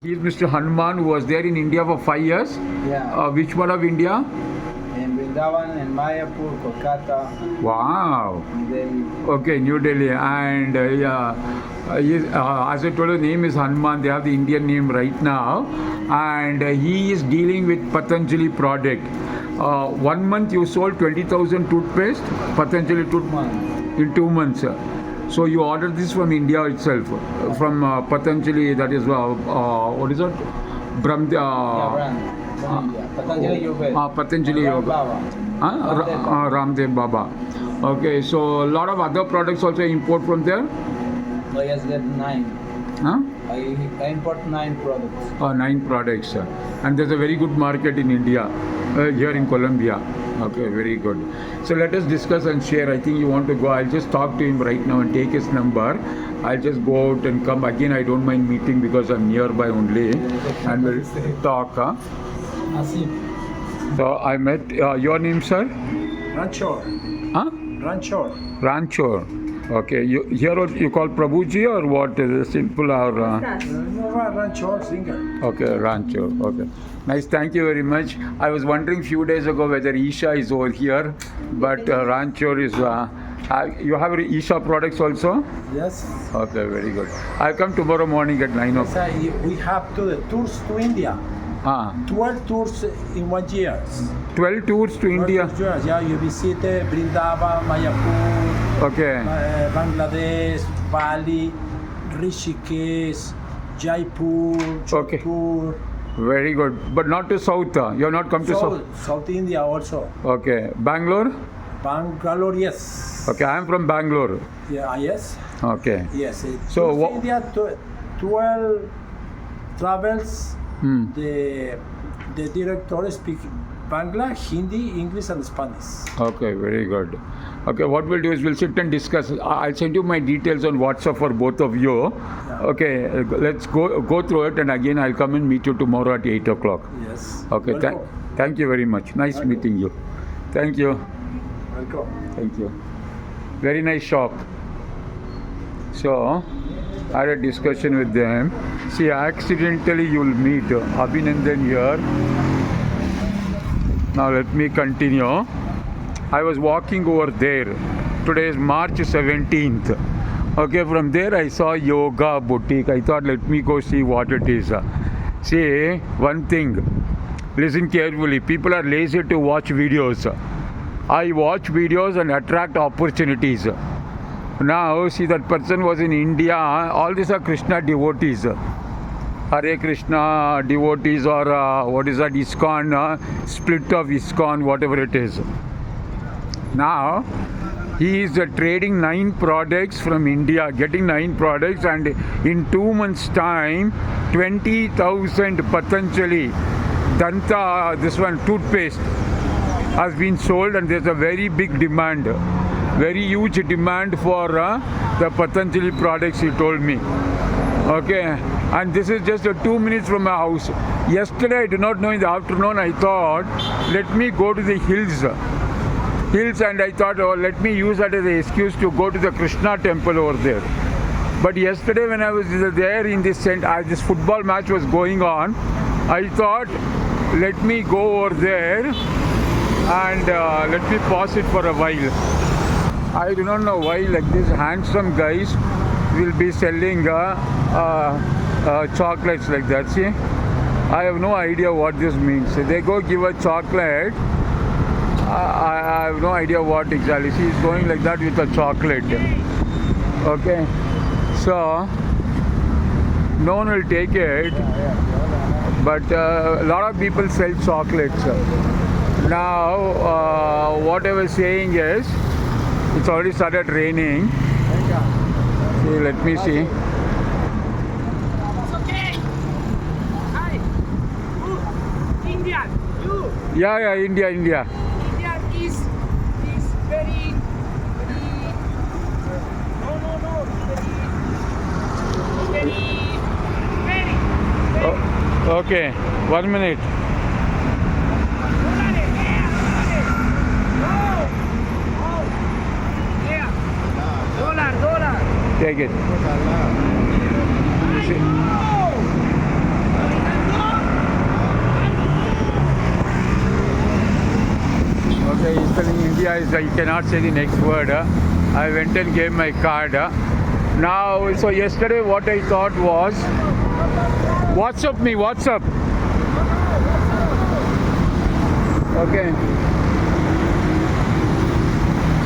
He is Mr. Hanuman, who was there in India for 5 years. Yeah. Which part of India? In Vrindavan, in Mayapur, Kolkata, Wow. Delhi. Okay, New Delhi. And as I told you, the name is Hanuman. They have the Indian name right now. And he is dealing with Patanjali product. 1 month you sold 20,000 toothpaste, Patanjali toothpaste, in 2 months. So you ordered this from India itself, from Patanjali, that is, what is it? Brahm, Brand from India. Patanjali Yoga. Patanjali Ram Yoga. Baba. Ramdev Baba. Ramdev Baba. Okay, so a lot of other products also import from there? Oh, yes, get 9. Huh? I import 9 products. 9 products. And there's a very good market in India, here in Colombia. Okay, very good. So let us discuss and share. I think you want to go. I'll just talk to him right now and take his number. I'll just go out and come. Again, I don't mind meeting because I'm nearby only. And we'll talk. Asif. So I met, your name, sir? Ranchor. Huh? Ranchor. Rancho. Okay, here what you call Prabhuji or what? Is it simple or? No, Ranchor singer. Okay, Rancho. Okay. Nice, thank you very much. I was wondering few days ago whether Isha is over here, but Rancho is. You have Isha products also? Yes. Okay, very good. I'll come tomorrow morning at 9 Yes, o'clock. we have to the tours to India. 12 tours in 1 year. 12 tours to 12 India. tours, yeah, you visit Vrindavan, Mayapur, Okay. Bangladesh, Bali, Rishikesh, Jaipur, Okay. Jodhpur, Very good. But not to South. You have not come to South. South India also. Okay. Bangalore? Bangalore, yes. Okay, I am from Bangalore. Yeah, yes. Okay. Yes. So Tours what? India, 12 travels. Hmm. The director speak Bangla, Hindi, English, and Spanish. Okay, very good. Okay, what we'll do is we'll sit and discuss. I'll send you my details on WhatsApp for both of you. Yeah. Okay, let's go through it, and again I'll come and meet you tomorrow at 8 o'clock. Yes. Okay, Welcome. thank you very much. Nice meeting you. Thank you. Welcome. Thank you. Very nice shop. So, I had a discussion with them. See, accidentally you'll meet Abhinandan here. Now let me continue. I was walking over there. Today is March 17th. Okay, from there I saw yoga boutique. I thought, let me go see what it is. See, one thing. Listen carefully. People are lazy to watch videos. I watch videos and attract opportunities. Now, see, that person was in India. All these are Krishna devotees. Hare Krishna devotees, or what is that, ISKCON, split of ISKCON, whatever it is. Now, he is trading 9 products from India, getting 9 products, and in 2 months' time, 20,000 Patanjali Danta, this one, toothpaste, has been sold, and there's a very big demand, very huge demand for the Patanjali products, he told me. Okay, and this is just 2 minutes from my house. Yesterday, I did not know, in the afternoon, I thought, let me go to the hills, and I thought, oh, let me use that as an excuse to go to the Krishna temple over there. But yesterday, when I was there in this this football match was going on, I thought, let me go over there and let me pause it for a while. I do not know why, like, these handsome guys will be selling chocolates like that. See, I have no idea what this means. They go give a chocolate. I have no idea what exactly. She is going like that with a chocolate. Okay, so no one will take it, but a lot of people sell chocolates. Now, what I was saying is, it's already started raining. See, let me see. It's okay. Hi. You. Indian. You. Yeah, India. India is very Okay, 1 minute. Dollar. Take it. India is, I cannot say the next word. I went and gave my card. Now, so yesterday what I thought was, WhatsApp me, WhatsApp. Okay.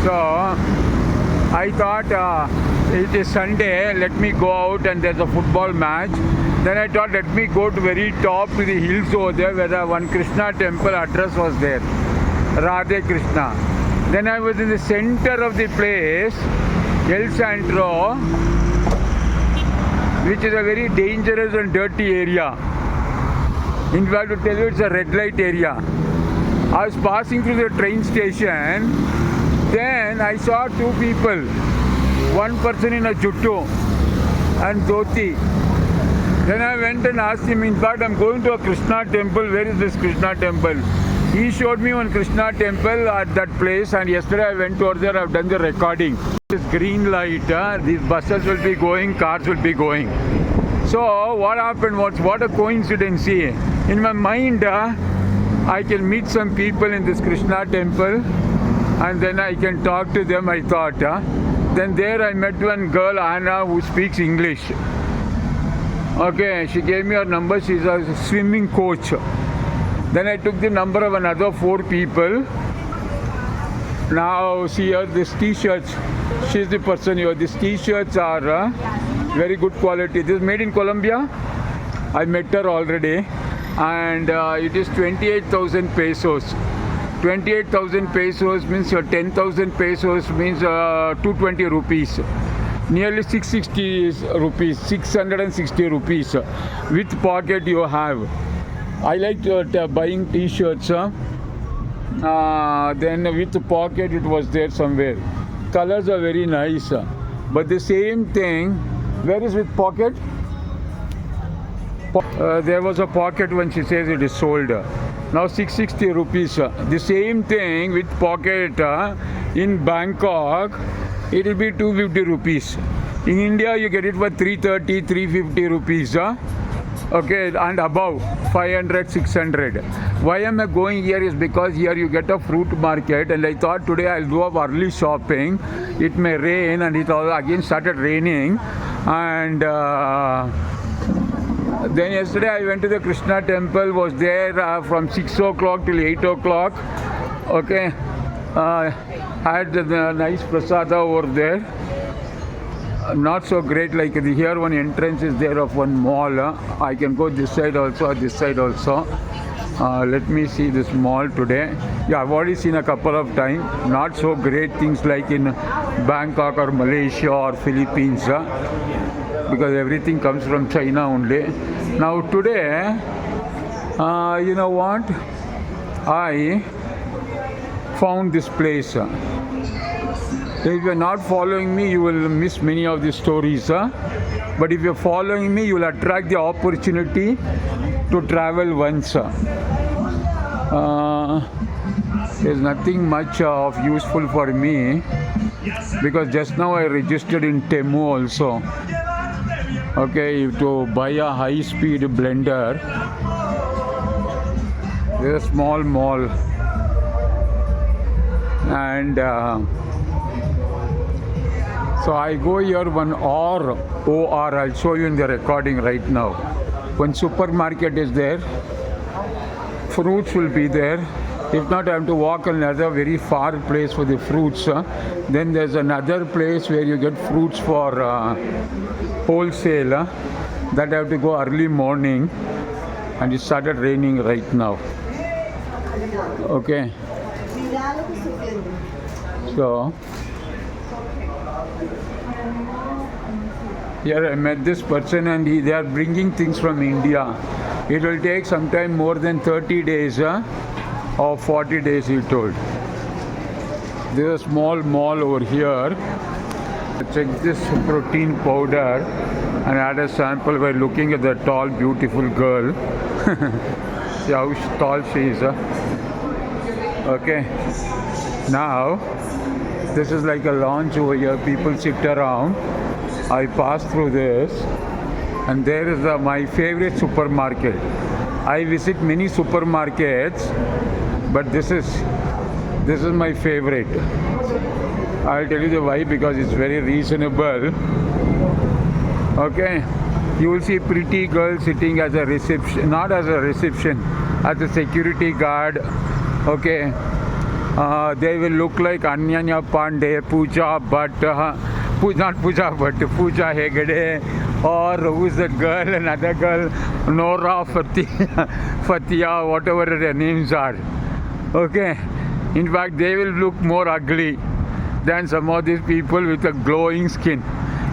So, I thought it is Sunday, let me go out and there's a football match. Then I thought let me go to very top to the hills over there where the one Krishna temple address was there. Radhe Krishna. Then I was in the center of the place, El Centro, which is a very dangerous and dirty area. In fact, to tell you, it's a red light area. I was passing through the train station, then I saw two people. One person in a juttu and dhoti. Then I went and asked him, in fact, I'm going to a Krishna temple. Where is this Krishna temple? He showed me one Krishna temple at that place, and yesterday I went over there, I've done the recording. This green light, these buses will be going, cars will be going. So what happened was, what a coincidence. In my mind, I can meet some people in this Krishna temple and then I can talk to them, I thought. Then there I met one girl, Anna, who speaks English. Okay, she gave me her number. She's a swimming coach. Then I took the number of another 4 people. Now see here, these t-shirts. She's the person here. These t-shirts are very good quality. This is made in Colombia. I met her already. And it is 28,000 pesos. 28,000 pesos means 10,000 pesos means 220 rupees. Nearly 660 rupees, 660 rupees with pocket you have. I like buying t-shirts. Then with pocket it was there somewhere. Colors are very nice. But the same thing, where is with pocket? There was a pocket when she says it is sold. Now 660 rupees. The same thing with pocket in Bangkok, it will be 250 rupees. In India, you get it for 330, 350 rupees. Okay, and above 500, 600. Why am I going here is because here you get a fruit market, and I thought today I'll do a early shopping. It may rain, and it all again started raining. And then yesterday I went to the Krishna temple, was there from 6 o'clock till 8 o'clock. Okay, had the nice prasada over there. Not so great like here one entrance is there of one mall. I can go this side also, this side also. Let me see this mall today. Yeah, I've already seen a couple of times. Not so great things like in Bangkok or Malaysia or Philippines. Because everything comes from China only. Now today, you know what? I found this place. If you're not following me, you will miss many of the stories. But if you're following me, you will attract the opportunity to travel once. There's nothing much of useful for me because just now I registered in Temu also. Okay, to buy a high-speed blender. There's a small mall, and so I go here one OR, I'll show you in the recording right now. One supermarket is there, fruits will be there. If not, I have to walk another very far place for the fruits. Then there's another place where you get fruits for wholesale. That I have to go early morning, and it started raining right now. Okay. So here I met this person, and they are bringing things from India. It will take sometime more than 30 days or 40 days, he told. There's a small mall over here. Check this protein powder and add a sample by looking at the tall, beautiful girl. See how tall she is. Okay. Now, this is like a lounge over here. People sit around. I pass through this, and there is my favorite supermarket. I visit many supermarkets, but this is This is my favorite. I'll tell you the why, because it's very reasonable. Okay, you will see pretty girls sitting as a reception, not as a reception, as a security guard. Okay, they will look like Anyanya Pandey, Pooja Bhatt, not Pooja Bhatt, Pooja Hegde, or who's that girl, another girl, Nora Fatia, whatever their names are. Okay, in fact, they will look more ugly than some of these people with a glowing skin.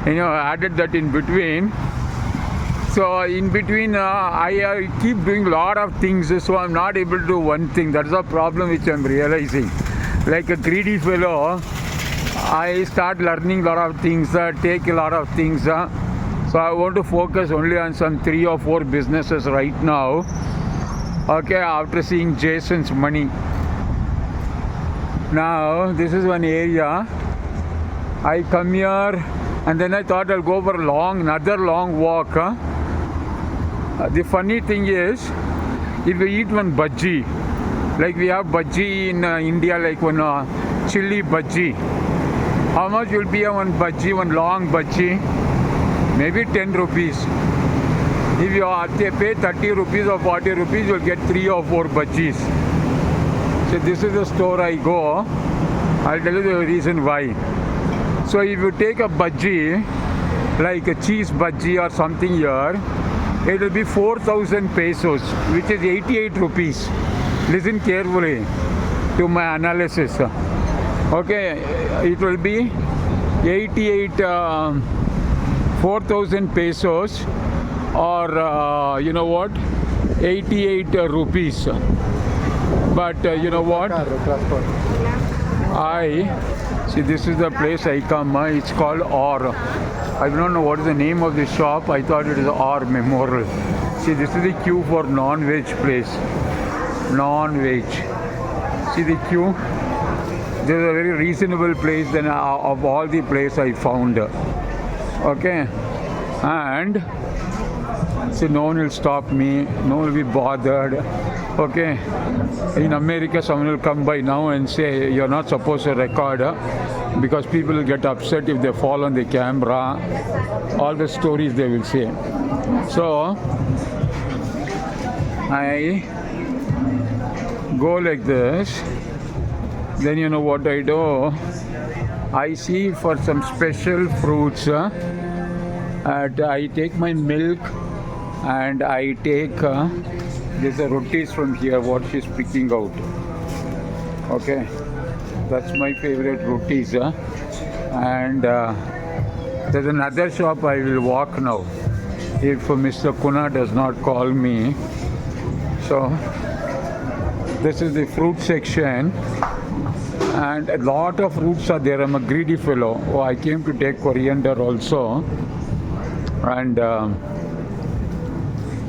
You know, I added that in between. So in between, I keep doing a lot of things, so I'm not able to do one thing. That's the problem which I'm realizing. Like a greedy fellow, I start learning a lot of things, take a lot of things. So I want to focus only on some 3 or 4 businesses right now. Okay, after seeing Jason's money. Now, this is one area. I come here and then I thought I'll go for another long walk. The funny thing is, if we eat one bhaji, like we have bhaji in India, like one chili bhaji, how much will be one bhaji, one long bhaji? Maybe 10 rupees. If you pay 30 rupees or 40 rupees, you'll get 3 or 4 bhajis. So this is the store I go. I'll tell you the reason why. So if you take a bhaji, like a cheese bhaji or something here, it will be 4,000 pesos, which is 88 rupees. Listen carefully to my analysis. Okay, it will be 4,000 pesos, or you know what, 88 rupees. But you know what, see, this is the place I come. It's called Or. I don't know what is the name of the shop. I thought it is Or Memorial. See, this is the queue for non-veg place. Non-veg. See the queue? This is a very reasonable place than of all the place I found. Okay, and so no one will stop me. No one will be bothered. Okay, in America, someone will come by now and say you're not supposed to record, because people will get upset if they fall on the camera. All the stories they will say. So I go like this. Then you know what I do? I see for some special fruits. And I take my milk and I take these are rotis from here, what she's picking out. Okay, that's my favorite rotis. And there's another shop I will walk now, if Mr. Kuna does not call me. So this is the fruit section, and a lot of fruits are there. I'm a greedy fellow. Oh, I came to take coriander also. And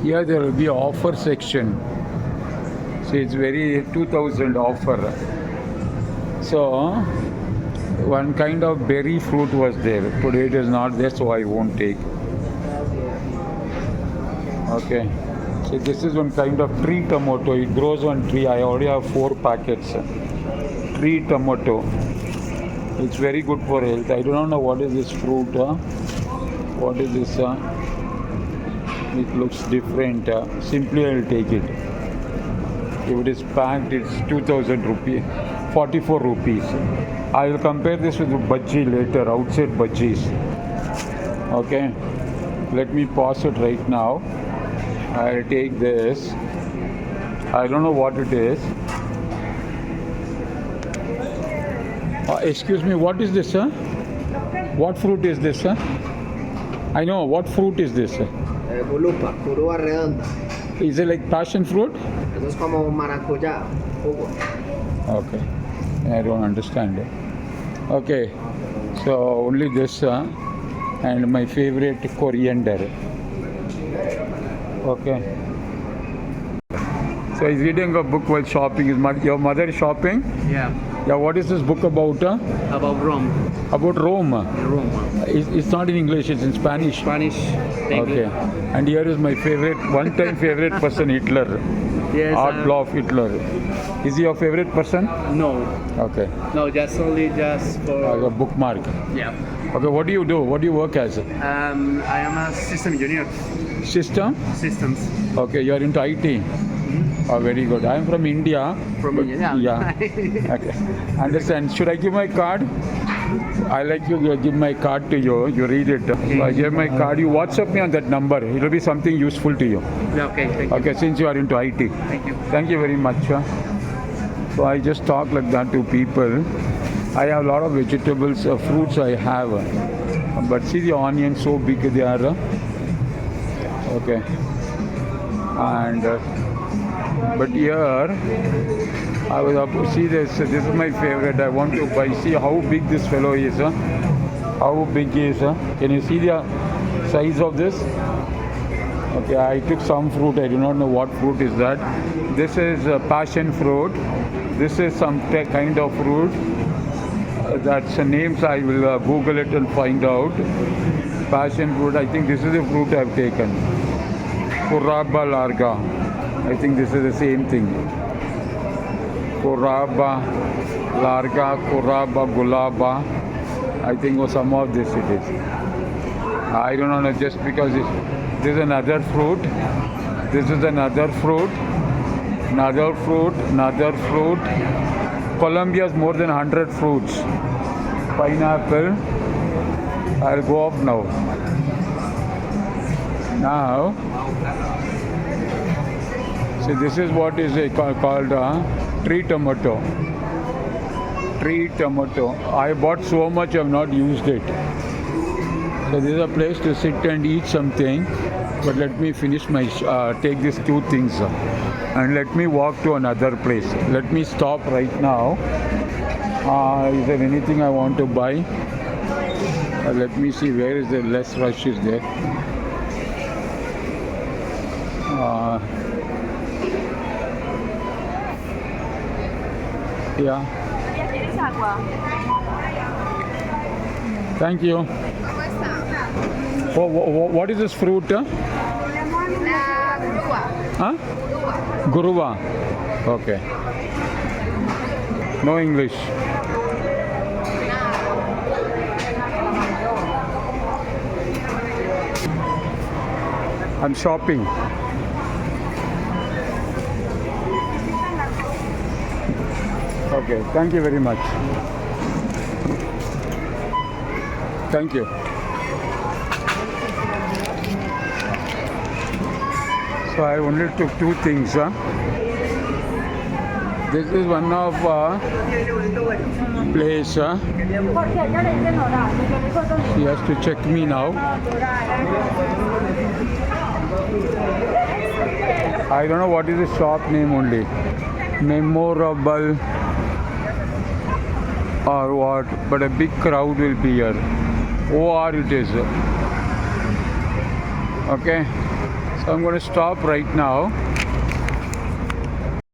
here there will be offer section. See, it's very 2000 offer. So one kind of berry fruit was there. Today it is not there, so I won't take. Okay. See, this is one kind of tree tomato. It grows on tree. I already have 4 packets. Tree tomato. It's very good for health. I don't know what is this fruit. What is this? It looks different. Simply I'll take it. If it is packed, it's 2000 rupees, 44 rupees. I will compare this with bhaji later, outside bhajis. Okay, let me pause it right now. I'll take this. I don't know what it is. Excuse me, what is this, sir? What fruit is this, sir? I know, what fruit is this, sir? Gulupa, curúa redonda. Is it like passion fruit? Eso es como un maracuyá, jugo. Okay, I don't understand it. Okay, so only this and my favorite coriander. Okay. So he's reading a book while shopping. Your mother is shopping? Yeah. Yeah, what is this book about? About Rome. About Rome. Rome. It's not in English, it's in Spanish. Spanish. Okay. And here is my favorite, one-time favorite person, Hitler. Yes. Adolf Hitler. Is he your favorite person? No, Okay. no, just only just for. A bookmark. Yeah. Okay, what do you do? What do you work as? I am a system engineer. System? Systems. Okay, you're into IT. Oh, very good. I'm from India. From but- India, Yeah. Okay. Understand. Should I give my card? I like you give my card to you. You read it. So I give my card. You WhatsApp me on that number. It will be something useful to you. Yeah, okay, thank you. Okay, since you are into IT. Thank you. Thank you very much. So I just talk like that to people. I have a lot of vegetables, fruits I have. But see the onions so big they are. Okay. And but here I was up to see this. This is my favorite. I want to buy. See how big this fellow is. How big he is. Can you see the size of this? Okay, I took some fruit. I do not know what fruit is that. This is passion fruit. This is some kind of fruit. That's names. I will Google it and find out. Passion fruit. I think this is the fruit I've taken. Kuraba larga. I think this is the same thing. Kuraba larga, Kuraba gulaba. I think some of this it is. I don't know, just because this is another fruit. This is another fruit. Another fruit. Another fruit. Colombia has more than 100 fruits. Pineapple. I'll go off now. Now, see, this is what is called tree tomato. Tree tomato. I bought so much, I have not used it. So this is a place to sit and eat something. But let me finish my, take these two things and let me walk to another place. Let me stop right now. Is there anything I want to buy? Let me see where is the less rush is there. Yeah. Thank you. What is this fruit? La grúa. Huh? Guruva. Okay. No English. I'm shopping. Okay, thank you very much. Thank you. So I only took two things. This is one of place. She has to check me now. I don't know what is the shop name only. Memorable or what, but a big crowd will be here. OR it is. Okay, so I'm going to stop right now.